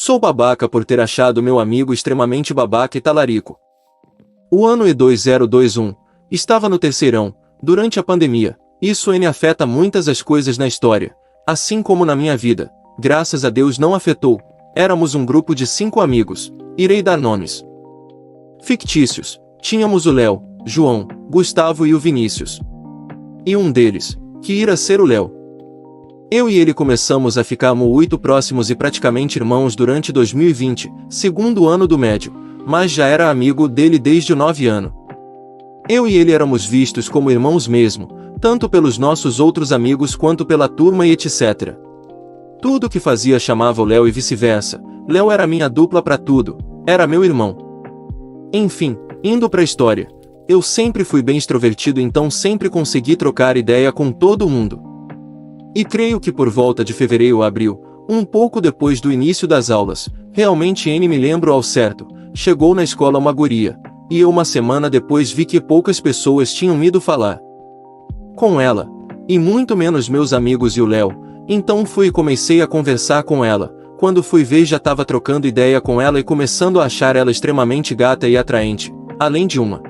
Sou babaca por ter achado meu amigo extremamente babaca e talarico. O ano é 2021. Estava no terceirão, durante a pandemia. Isso afeta muitas as coisas na história, assim como na minha vida. Graças a Deus não afetou. Éramos um grupo de 5 amigos. Irei dar nomes fictícios. Tínhamos o Léo, João, Gustavo e o Vinícius. E um deles, que ira ser o Léo. Eu e ele começamos a ficar muito próximos e praticamente irmãos durante 2020, segundo ano do médio, mas já era amigo dele desde os 9 anos. Eu e ele éramos vistos como irmãos mesmo, tanto pelos nossos outros amigos quanto pela turma e etc. Tudo que fazia chamava o Léo e vice-versa. Léo era minha dupla pra tudo, era meu irmão. Enfim, indo pra história. Eu sempre fui bem extrovertido, então sempre consegui trocar ideia com todo mundo. E creio que por volta de fevereiro ou abril, um pouco depois do início das aulas, realmente me lembro ao certo, chegou na escola uma guria, e eu uma semana depois vi que poucas pessoas tinham ido falar com ela, e muito menos meus amigos e o Léo, então fui e comecei a conversar com ela. Quando fui ver já estava trocando ideia com ela e começando a achar ela extremamente gata e atraente, além de uma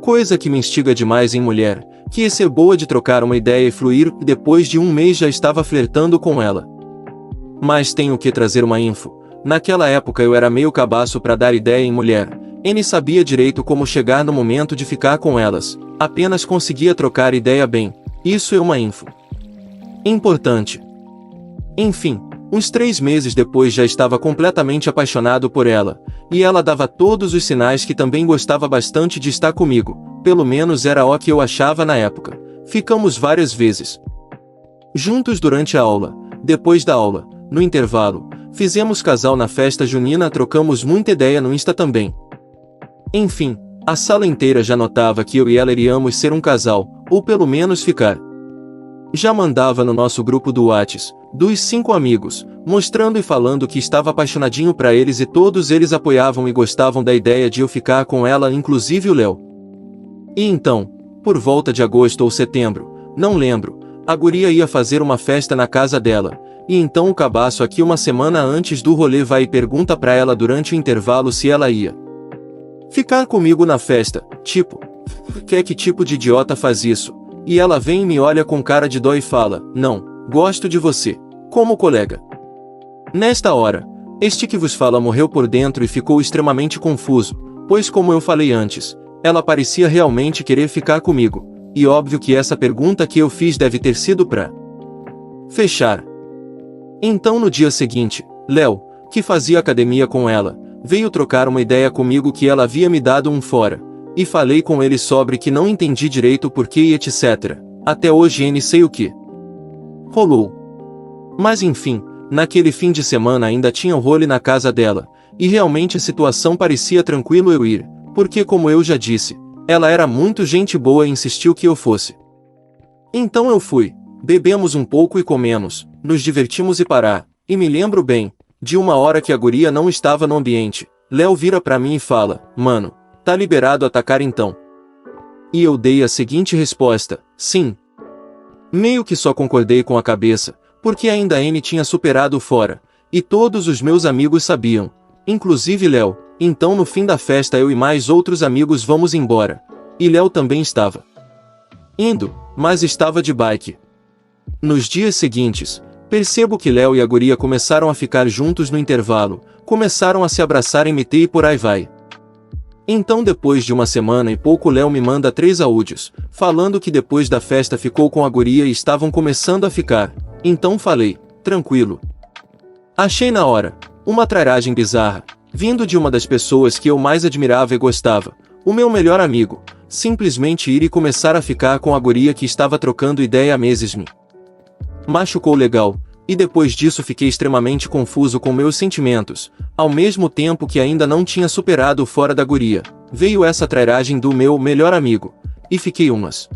coisa que me instiga demais em mulher, que é ser boa de trocar uma ideia e fluir, e depois de um mês já estava flertando com ela. Mas tenho que trazer uma info. Naquela época eu era meio cabaço para dar ideia em mulher, sabia direito como chegar no momento de ficar com elas, apenas conseguia trocar ideia bem. Isso é uma info importante. Enfim, uns 3 meses depois já estava completamente apaixonado por ela, e ela dava todos os sinais que também gostava bastante de estar comigo, pelo menos era o que eu achava na época. Ficamos várias vezes juntos durante a aula, depois da aula, no intervalo, fizemos casal na festa junina, trocamos muita ideia no Insta também. Enfim, a sala inteira já notava que eu e ela iríamos ser um casal, ou pelo menos ficar. Já mandava no nosso grupo do Whats, dos 5 amigos, mostrando e falando que estava apaixonadinho pra eles e todos eles apoiavam e gostavam da ideia de eu ficar com ela, inclusive o Léo. E então, por volta de agosto ou setembro, não lembro, a guria ia fazer uma festa na casa dela, e então o cabaço aqui uma semana antes do rolê vai e pergunta pra ela durante o intervalo se ela ia ficar comigo na festa, tipo, que tipo de idiota faz isso? E ela vem e me olha com cara de dó e fala, não, gosto de você, como colega. Nesta hora, este que vos fala morreu por dentro e ficou extremamente confuso, pois como eu falei antes, ela parecia realmente querer ficar comigo, e óbvio que essa pergunta que eu fiz deve ter sido pra fechar. Então no dia seguinte, Léo, que fazia academia com ela, veio trocar uma ideia comigo que ela havia me dado um fora, e falei com ele sobre que não entendi direito o porquê e etc. Até hoje sei o que rolou. Mas enfim, naquele fim de semana ainda tinha o rolê na casa dela, e realmente a situação parecia tranquilo eu ir, porque como eu já disse, ela era muito gente boa e insistiu que eu fosse. Então eu fui, bebemos um pouco e comemos, nos divertimos e parar, e me lembro bem, de uma hora que a guria não estava no ambiente, Léo vira pra mim e fala, mano, tá liberado atacar então? E eu dei a seguinte resposta, sim. Meio que só concordei com a cabeça, porque ainda tinha superado o fora, e todos os meus amigos sabiam, inclusive Léo, então no fim da festa eu e mais outros amigos vamos embora. E Léo também estava indo, mas estava de bike. Nos dias seguintes, percebo que Léo e a guria começaram a ficar juntos no intervalo, começaram a se abraçar e meter e por aí vai. Então depois de uma semana e pouco Léo me manda 3 áudios, falando que depois da festa ficou com a guria e estavam começando a ficar. Então falei, tranquilo. Achei na hora, uma trairagem bizarra, vindo de uma das pessoas que eu mais admirava e gostava, o meu melhor amigo, simplesmente ir e começar a ficar com a guria que estava trocando ideia há meses me machucou legal, e depois disso fiquei extremamente confuso com meus sentimentos, ao mesmo tempo que ainda não tinha superado o fora da guria, veio essa trairagem do meu melhor amigo, e fiquei umas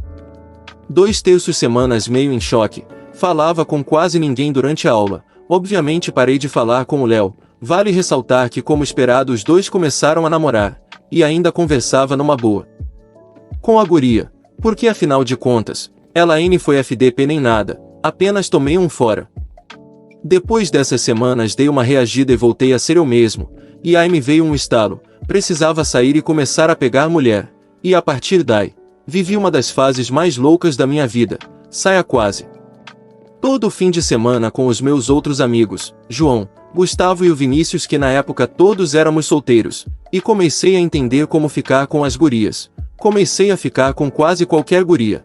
2/3 semanas meio em choque, falava com quase ninguém durante a aula, obviamente parei de falar com o Léo, vale ressaltar que como esperado os dois começaram a namorar, e ainda conversava numa boa com a guria, porque afinal de contas, ela foi FDP nem nada, apenas tomei um fora Depois dessas semanas dei uma reagida e voltei a ser eu mesmo, e aí me veio um estalo, precisava sair e começar a pegar mulher, e a partir daí, vivi uma das fases mais loucas da minha vida, saia quase todo fim de semana com os meus outros amigos, João, Gustavo e o Vinícius, que na época todos éramos solteiros, e comecei a entender como ficar com as gurias, comecei a ficar com quase qualquer guria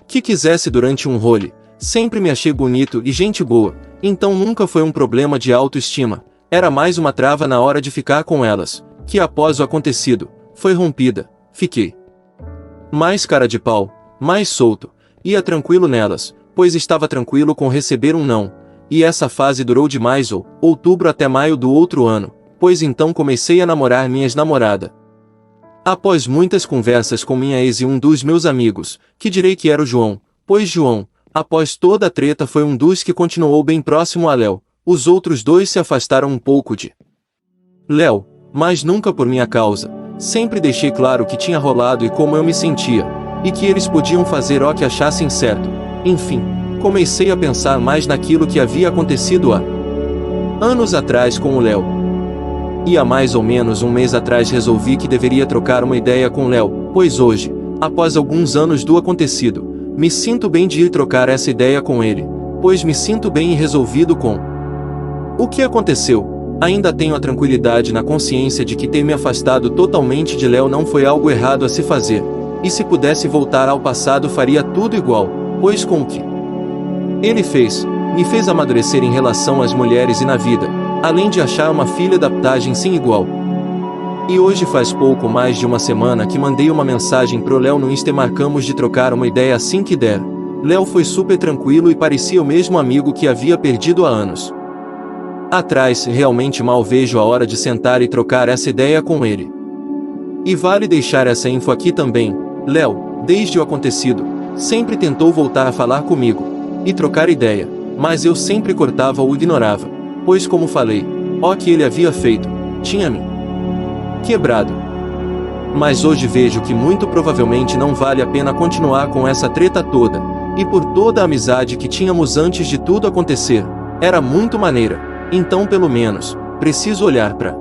que quisesse durante um role, sempre me achei bonito e gente boa, então nunca foi um problema de autoestima, era mais uma trava na hora de ficar com elas, que após o acontecido, foi rompida, fiquei mais cara de pau, mais solto, ia tranquilo nelas, pois estava tranquilo com receber um não, e essa fase durou de mais outubro até maio do outro ano, pois então comecei a namorar minhas namorada. Após muitas conversas com minha ex e um dos meus amigos, que direi que era o João, pois João, após toda a treta foi um dos que continuou bem próximo a Léo, os outros dois se afastaram um pouco de Léo, mas nunca por minha causa, sempre deixei claro que tinha rolado e como eu me sentia, e que eles podiam fazer o que achassem certo. Enfim, comecei a pensar mais naquilo que havia acontecido há anos atrás com o Léo. E há mais ou menos um mês atrás resolvi que deveria trocar uma ideia com o Léo, pois hoje, após alguns anos do acontecido, me sinto bem de ir trocar essa ideia com ele, pois me sinto bem e resolvido com o que aconteceu. Ainda tenho a tranquilidade na consciência de que ter me afastado totalmente de Léo não foi algo errado a se fazer, e se pudesse voltar ao passado faria tudo igual, pois com o que ele fez, me fez amadurecer em relação às mulheres e na vida, além de achar uma filha da putagem sem igual. E hoje faz pouco mais de uma semana que mandei uma mensagem pro Léo no Insta e marcamos de trocar uma ideia assim que der. Léo foi super tranquilo e parecia o mesmo amigo que havia perdido há anos atrás, realmente mal vejo a hora de sentar e trocar essa ideia com ele. E vale deixar essa info aqui também, Léo, desde o acontecido, sempre tentou voltar a falar comigo, e trocar ideia, mas eu sempre cortava ou ignorava, pois como falei, o que ele havia feito, tinha me quebrado. Mas hoje vejo que muito provavelmente não vale a pena continuar com essa treta toda, e por toda a amizade que tínhamos antes de tudo acontecer, era muito maneira, então pelo menos, preciso olhar pra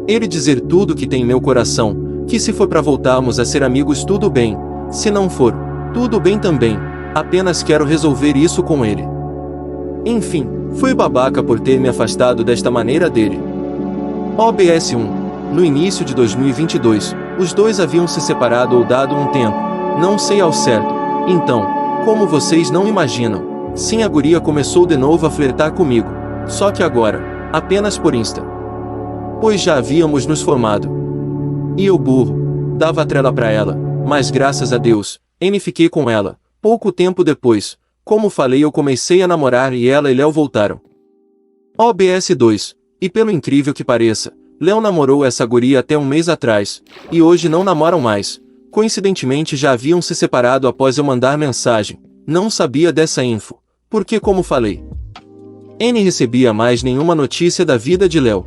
ele dizer tudo que tem em meu coração, que se for pra voltarmos a ser amigos tudo bem, se não for, tudo bem também, apenas quero resolver isso com ele. Enfim, fui babaca por ter me afastado desta maneira dele. OBS 1. No início de 2022, os dois haviam se separado ou dado um tempo, não sei ao certo, então, como vocês não imaginam, sim, a guria começou de novo a flertar comigo, só que agora, apenas por Insta. Pois já havíamos nos formado. E eu burro, dava trela pra ela, mas graças a Deus, fiquei com ela. Pouco tempo depois, como falei, eu comecei a namorar e ela e Léo voltaram. OBS 2. E pelo incrível que pareça, Léo namorou essa guria até um mês atrás, e hoje não namoram mais. Coincidentemente já haviam se separado após eu mandar mensagem. Não sabia dessa info, porque como falei, recebia mais nenhuma notícia da vida de Léo.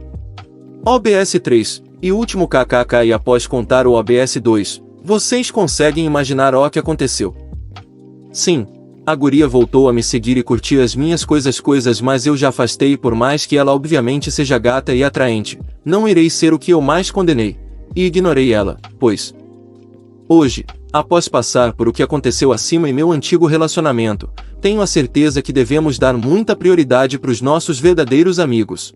OBS 3. E último kkk, e após contar o OBS 2, vocês conseguem imaginar o que aconteceu? Sim, a guria voltou a me seguir e curtir as minhas coisas, mas eu já afastei. Por mais que ela obviamente seja gata e atraente, não irei ser o que eu mais condenei, e ignorei ela, pois hoje, após passar por o que aconteceu acima em meu antigo relacionamento, tenho a certeza que devemos dar muita prioridade pros nossos verdadeiros amigos.